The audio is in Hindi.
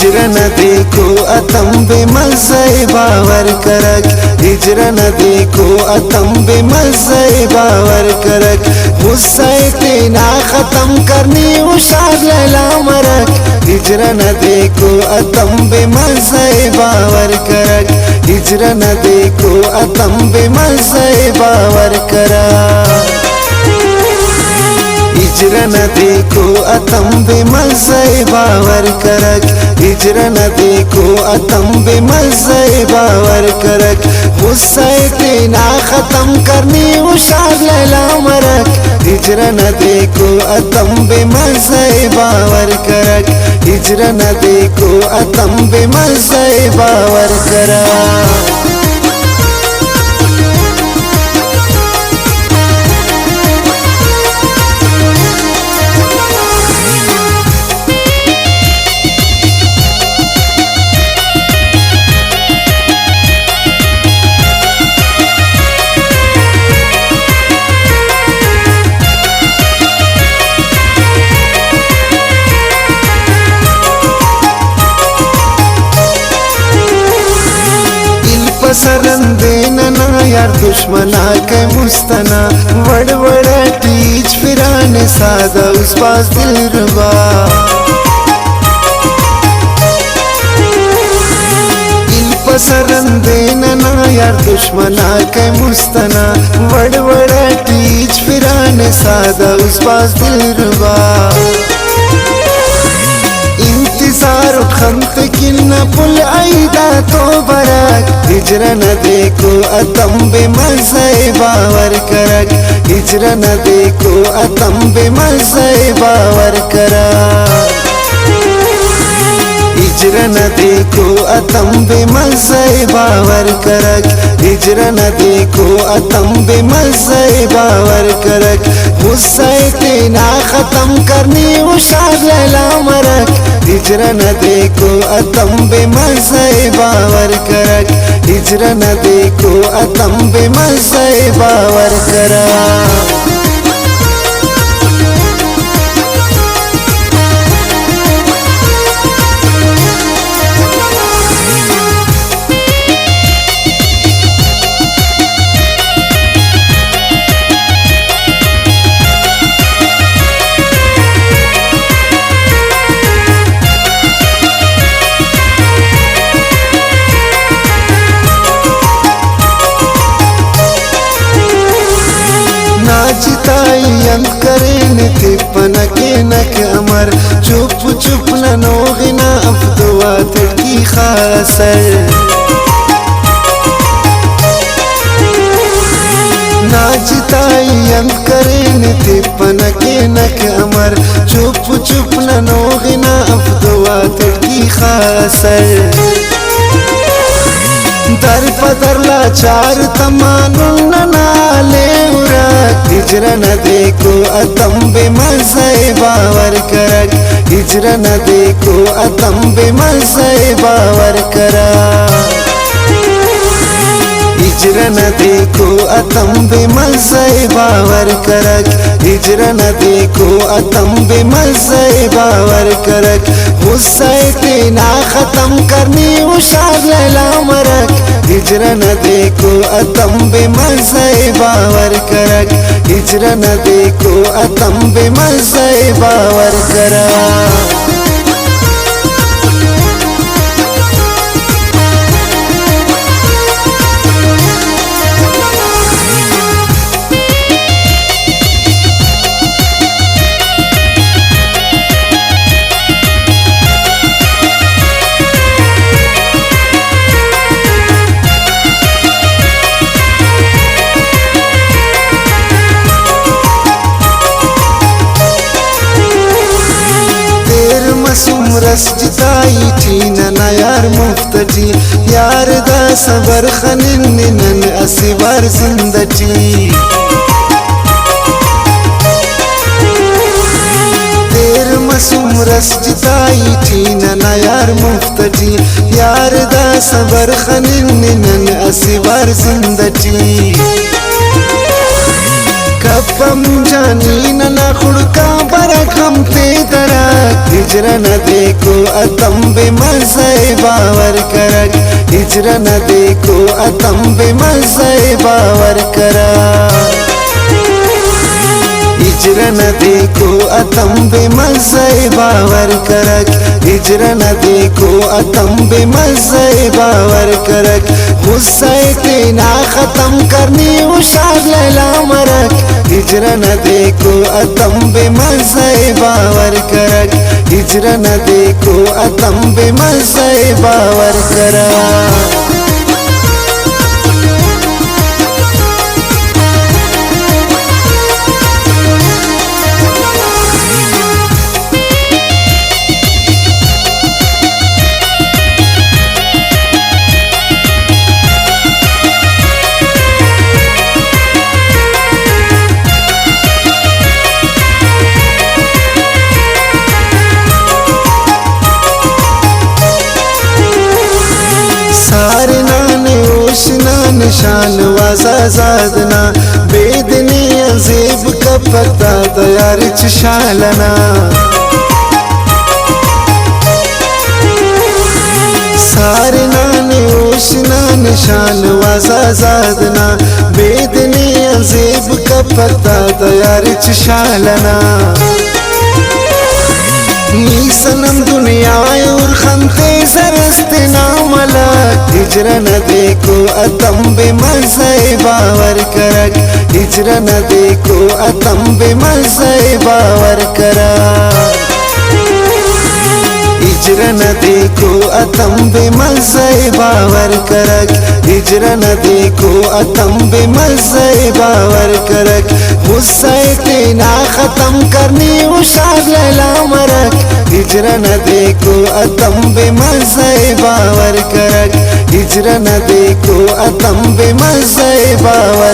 हिजर न देखो अतम बेमज़े बावर करक, हिजर न देखो अतम बेमज़े बावर करक। गुस्सा तेना ख़त्म करनी उशार लैला मरक, हिजर न देखो अतम बेमज़े बावर करक, हिजर न देखो अतम बेमज़े बावर करक। हिजर न देखो अतम बेमज़े बावर करक, हिजर न देखो अतम बेमज़े बावर करक। गुस्सा तेना ख़त्म करनी उशार लैला मरक, हिजर न देखो अतम बेमज़े बावर करक, हिजर न देखो अतम बेमज़े बावर करक। सरंदे नना यार दुश्मना के मुस्तना, वड़ वड़ टीच फिराने सादा उस पास दिल रुबा। सरंदे नना यार दुश्मना के मुस्तना, वड़ वड़ टीच फिराने सादा उस पास दिल रुबा। इंतजार खंत किन्ना पुल आईदा तो बरक, हिजर न देखो अतम बेमज़े बावर करक, हिजर न देखो अतम बेमज़े बावर करक। हिजर न देखो अतम बेमज़े बावर करक, हिजर न देखो अतम बेमज़े बावर करक। गुस्सा तेना ख़त्म करनी उशार लैला मरक, हिजर न देखो अतम बेमज़े बावर करक, हिजर न देखो अतम बेमज़े बावर करक। नाचितायम करें तिपन के नक अमर, चुप चुप न नोगिना अफ्तवा की खासर। नाचितायम करें तिपन के नक अमर, चुप चुप न नोगिना अफ्तवा की खासर। दर पदर लाचार तमानुन नाले उरक, हिजर न देखो अतम बेमज़े बावर करक, हिजर न देखो अतम बेमज़े बावर करक। हिजर न देखो अतम बेमज़े बावर करक, हिजर न देखो अतम बेमज़े बावर करक। गुस्सा तेना ख़त्म करनी उशार लैला मरक, हिजर न देखो अतम बेमज़े बावर करक, हिजर न देखो अतम बेमज़े बावर करक। रस जिताई थी नना यार मुफ्तजी, यार दा सबर खनिन नन असिवार जिंदगी। तेर मसूम रस जिताई थी नना यार मुफ्तजी, यार दा सबर खनिन नन असिवार जिंदगी। कपम जानी नना खुड़का बरक हम ते दरक, हिजर न देखो अतम बेमज़े बावर करक हिजर न देखो अतम बेमज़े बावर करा हिजर न देखो अतम बेमज़े बावर करक हिजर न देखो अतम बेमज़े बावर करक गुस्से तेना ख़त्म करनी उशार लैला मरक हिजर न देखो अतम बेमज़े बावर करक हिजर न देखो अतम बेमज़े बावर करा सारे नाने ओशना निशान वाजा जादना बेदनी अजीब का पता तैयार चशालना सारे नाने ओशना निशान वाजा जादना बेदनी अजीब का पता तैयार चशालना नी सनम दुनिया और खंते सरस्ते नामला हिजर न देखो अतम बेमज़े बावर करक हिजर न देखो अतम बेमज़े बावर करा हिजर न देखो अतम बेमज़े बावर करक हिजर न देखो अतम बेमज़े बावर करक गुस्से तेना ख़त्म करनी उशार लैला मरक हिजर न देखो अतम बेमज़े बावर करक हिजर न देखो अतम बेमज़े बावर